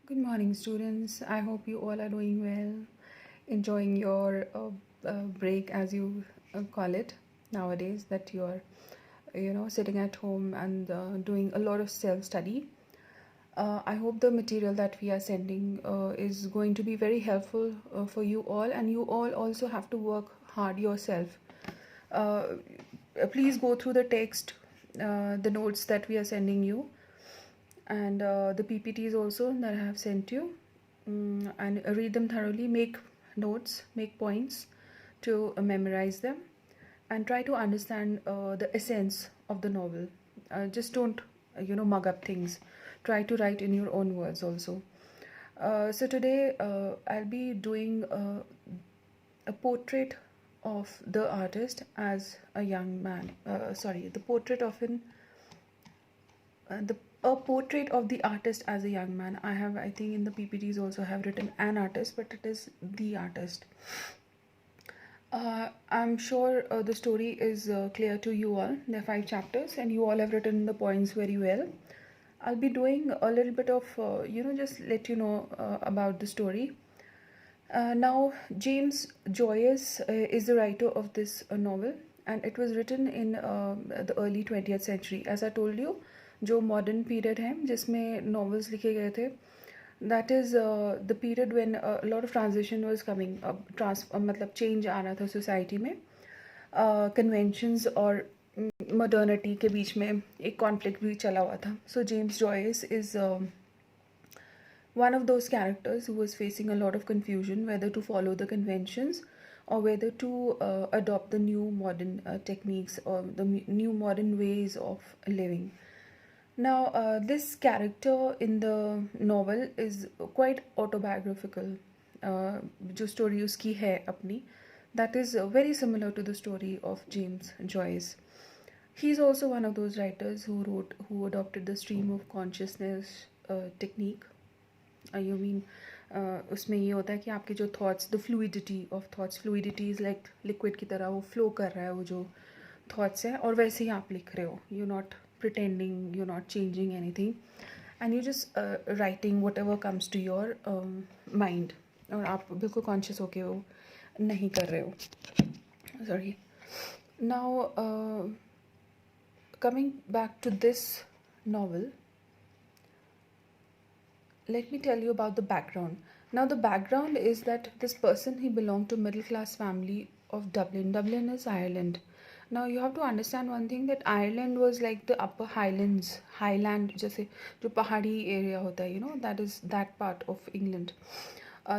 Good morning, students. I hope you all are doing well, enjoying your break, as you call it nowadays. That you're, sitting at home and doing a lot of self-study. I hope the material that we are sending is going to be very helpful for you all, and you all also have to work hard yourself. Uh, Please go through the text, the notes that we are sending you, and the PPTs also that I have sent you, and read them thoroughly, make notes, make points to memorize them, and try to understand the essence of the novel. Just don't, mug up things. Try to write in your own words also. So today I'll be doing a portrait of the artist as a young man. Sorry, the portrait of an the a portrait of the artist as a young man. I think in the PPTs also have written an artist, but it is the artist. I'm sure the story is clear to you all. There are 5 chapters, and you all have written the points very well. I'll be doing a little bit of, just let you know about the story. Now, James Joyce is the writer of this novel, and it was written in the early 20th century. As I told you, जो modern period है जिसमें novels लिखे गए थे, that is the period when a lot of transition was coming, मतलब change आ रहा था society में, conventions और modernity के बीच में एक conflict भी चला हुआ था. So James Joyce is one of those characters who was facing a lot of confusion whether to follow the conventions or whether to adopt the new modern techniques or the new modern ways of living. Now, this character in the novel is quite autobiographical. जो story उसकी है अपनी, that is very similar to the story of James Joyce. He's also one of those writers who adopted the stream of consciousness technique. You mean उसमें ये होता है कि आपके जो thoughts, the fluidity of thoughts, fluidity is like liquid की तरह वो flow कर रहा है वो जो thoughts है, और वैसे ही आप लिख रहे हो. You're not pretending, you're not changing anything, and you're just writing whatever comes to your mind, और आप बिल्कुल conscious होके वो नहीं कर रहे हो. Sorry. Now, coming back to this novel, let me tell you about the background. Now, the background is that this person, he belonged to middle class family of Dublin. Dublin is Ireland. Now, you have to understand one thing, that Ireland was like the upper highlands, highland, जैसे जो पहाड़ी area होता है, that is that part of England.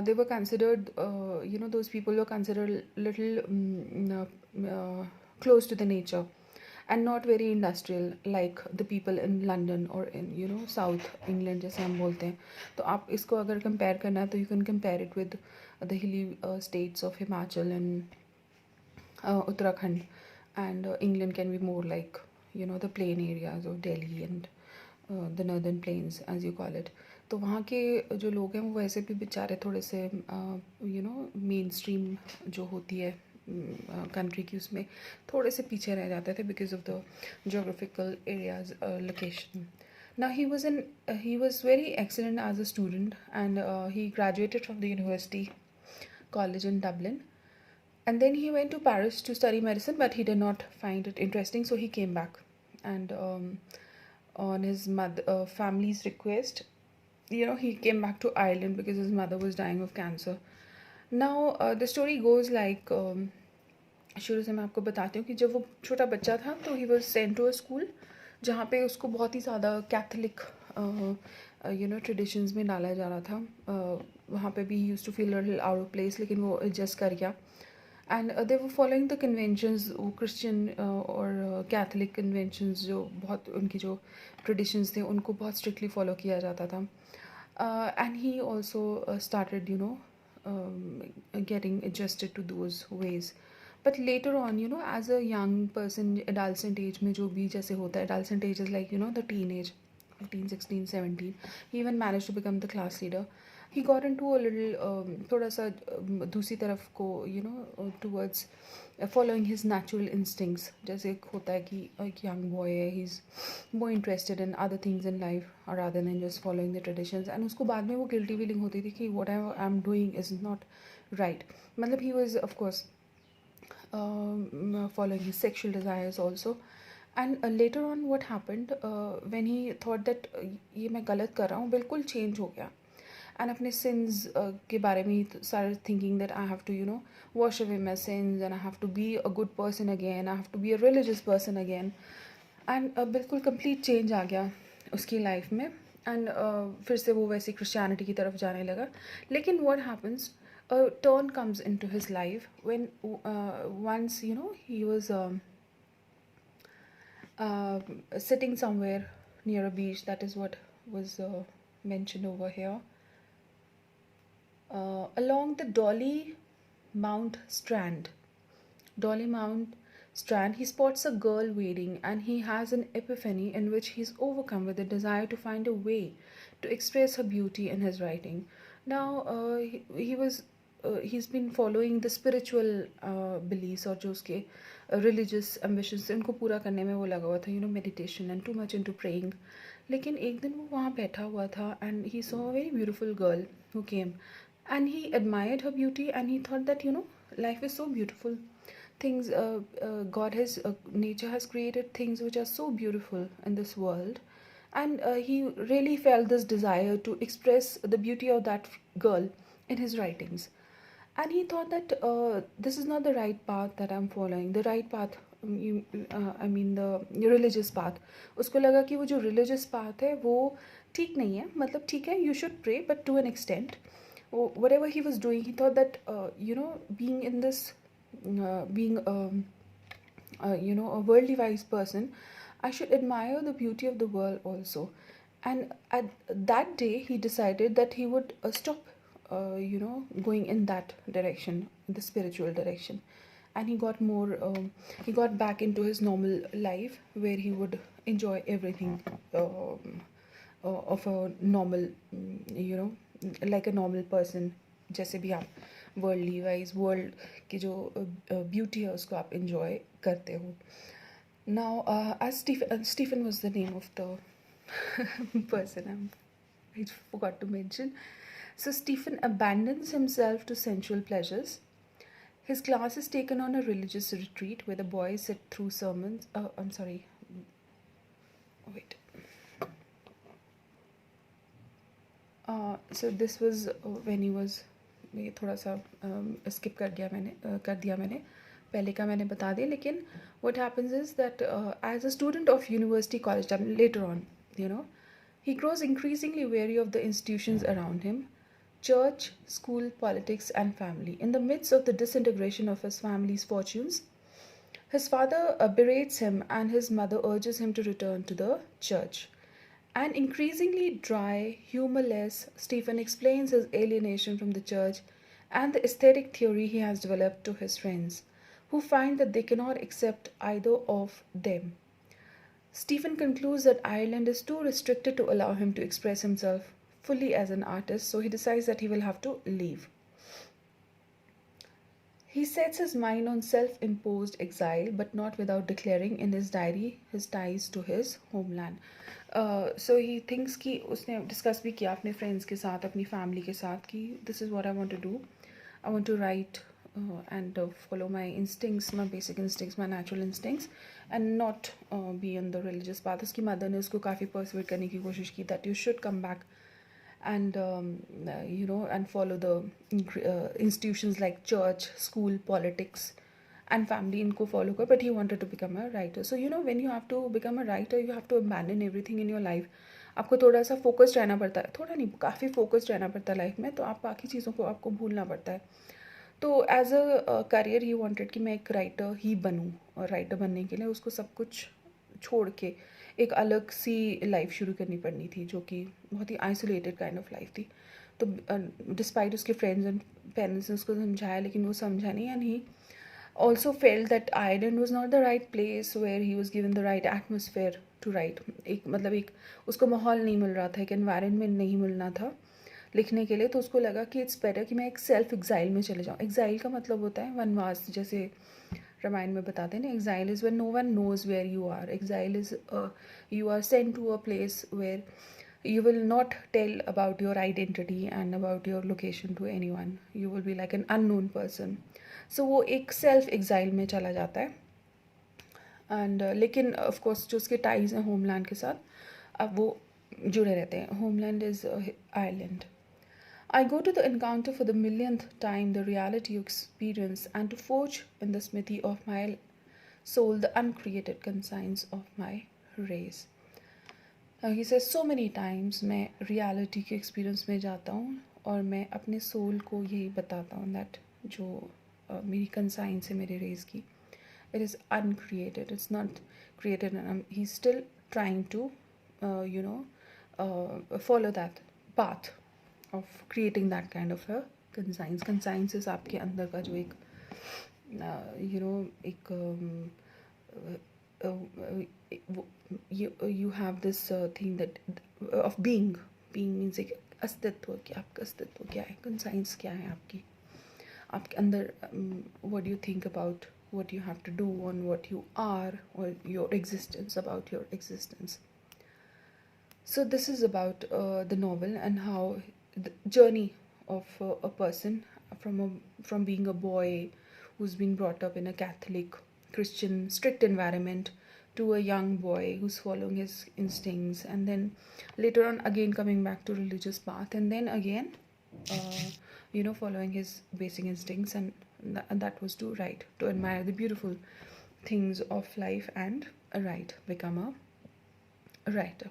They were considered, those people were considered little close to the nature, and not very industrial like the people in London or in South England जैसे हम बोलते हैं. तो आप इसको अगर compare करना है तो you can compare it with the hilly states of Himachal and Uttarakhand, and England can be more like the plain areas of Delhi and the northern plains as you call it. तो वहाँ के जो लोग हैं वो वैसे भी बेचारे थोड़े से मेन स्ट्रीम जो होती है कंट्री की उसमें थोड़े से पीछे रह जाते थे because of the geographical areas location. Now he was very excellent as a student, and he graduated from the university college in Dublin, and then he went to Paris to study medicine, but he did not find it interesting, so he came back. And on his family's request, he came back to Ireland because his mother was dying of cancer. Now, the story goes like, शुरू से मैं आपको बताती हूँ कि जब वो छोटा बच्चा था तो he was sent to a school जहाँ पे उसको बहुत ही ज़्यादा कैथलिक ट्रेडिशंस में डाला जा रहा था. वहाँ पे भी use to feel little out of place, लेकिन वो एडजस्ट कर गया. And they were following the conventions, वो क्रिश्चियन और कैथलिक कन्वेंशंस जो बहुत उनकी जो ट्रेडिशंस थे उनको बहुत स्ट्रिक्टली फॉलो किया जाता था. And he also started getting adjusted to those ways. But later on, as a young person, adolescent age में जो भी जैसे होता है, adolescent age is like, the teenage, 15, 16, 17. He even managed to become the class leader. he got into a little थोड़ा सा दूसरी तरफ को towards following his natural instincts. जैसे एक होता है कि एक young boy है, he's more interested in other things in life rather than just following the traditions. And उसको बाद में वो guilty feeling होती थी कि whatever I'm doing is not right. मतलब he was of course following his sexual desires also. And later on what happened, when he thought that ये मैं गलत कर रहा हूँ, बिल्कुल change हो गया. And अपने sins के बारे में he started thinking that I have to wash away my sins and I have to be a good person again, I have to be a religious person again. And बिल्कुल complete change आ गया उसकी life में. And फिर से वो वैसे Christianity की तरफ जाने लगा. लेकिन what happens, a turn comes into his life when once he was sitting somewhere near a beach. That is what was mentioned over here. Along the Dolly Mount Strand, he spots a girl wading and he has an epiphany in which he is overcome with the desire to find a way to express her beauty in his writing. Now, he's been following the spiritual beliefs और जो उसके religious ambitions थे उनको पूरा करने में वो लगा हुआ था, meditation and too much into praying. लेकिन एक दिन वो वहाँ बैठा हुआ था and he saw a very beautiful girl who came and he admired her beauty and he thought that life is so beautiful. Things nature has created things which are so beautiful in this world, and he really felt this desire to express the beauty of that girl in his writings. And he thought that this is not the right path that I'm following. The right path, I mean the religious path. उसको लगा कि वो जो religious path है वो ठीक नहीं है. मतलब ठीक है, you should pray, but to an extent. Whatever he was doing, he thought that being in this, being a worldly wise person, I should admire the beauty of the world also. And at that day, he decided that he would stop, going in that direction, the spiritual direction. And he got he got back into his normal life where he would enjoy everything of a normal, like a normal person. जैसे भी आप worldly wise world की जो beauty है उसको आप enjoy करते हो. Now, as Stephen was the name of the person I forgot to mention. So Stephen abandons himself to sensual pleasures. His class is taken on a religious retreat where the boys sit through sermons. I'm sorry. Wait. So this was when he was, ये थोड़ा सा skip कर दिया मैंने पहले का मैंने बता दिया. लेकिन what happens is that as a student of university college later on, he grows increasingly wary of the institutions around him: church, school, politics, and family. In the midst of the disintegration of his family's fortunes, his father berates him and his mother urges him to return to the church. And increasingly dry, humorless, Stephen explains his alienation from the church and the aesthetic theory he has developed to his friends, who find that they cannot accept either of them. Stephen concludes that Ireland is too restricted to allow him to express himself fully as an artist, so he decides that he will have to leave. He sets his mind on self-imposed exile, but not without declaring in his diary his ties to his homeland. So he thinks कि उसने discuss भी किया अपने friends के साथ, अपनी family के साथ कि this is what I want to do. I want to write and follow my instincts, my basic instincts, my natural instincts, and not be on the religious path. उसकी mother ने उसको काफ़ी persuade करने की कोशिश की that you should come back and and follow the institutions like church, school, politics, and family इनको follow कर. But he wanted to become a writer. So when you have to become a writer, you have to abandon everything in your life. आपको थोड़ा सा focused रहना पड़ता है, थोड़ा नहीं काफ़ी focused रहना पड़ता है life में, तो आप बाकी चीज़ों को आपको भूलना पड़ता है. तो as a career he wanted कि मैं एक राइटर ही बनूं, और राइटर बनने के लिए उसको सब कुछ छोड़ के एक अलग सी लाइफ शुरू करनी पड़नी थी, जो कि बहुत ही आइसोलेटेड काइंड ऑफ लाइफ थी. तो डिस्पाइट उसके फ्रेंड्स एंड पेरेंट्स ने उसको समझाया, लेकिन वो समझा नहीं. And he also felt that Ireland was not the right place where he was given the right atmosphere to write. एक उसको माहौल नहीं मिल रहा था, एक environment नहीं मिलना था. लिखने के लिए, तो उसको लगा कि इट्स बेटर कि मैं एक सेल्फ एग्जाइल में चले जाऊँ। एग्जाइल का मतलब होता है वनवास, जैसे रामायण में बताते हैं ना, exile is when no one knows where you are. Exile is you are sent to a place where you will not tell about your identity and about your location to anyone. You will be like an unknown person. So वो एक self exile में चला जाता है। And लेकिन of course जो उसके ties हैं होमलैंड के साथ, अब वो जुड़े रहते हैं। Homeland is Ireland. I go to the encounter for the millionth time, the reality you experience, and to forge in the smithy of my soul the uncreated conscience of my race. He says so many times मैं reality के experience में जाता हूँ और मैं अपने soul को यही बताता हूँ that जो मेरी conscience है मेरे race की, it is uncreated, it's not created, and he's still trying to follow that path of creating that kind of a conscience. Conscience is आपके अंदर का जो एक एक you have this thing that of being means एक अस्तित्व, कि आपका अस्तित्व क्या है, conscience क्या है आपके अंदर, what do you think about what you have to do on what you are, or your existence, about your existence. So this is about the novel and how the journey of a person from being a boy who's been brought up in a Catholic, Christian, strict environment, to a young boy who's following his instincts, and then later on again coming back to religious path, and then again following his basic instincts, and that was to write, to admire the beautiful things of life and become a writer.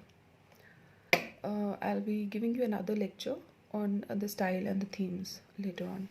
I'll be giving you another lecture on the style and the themes later on.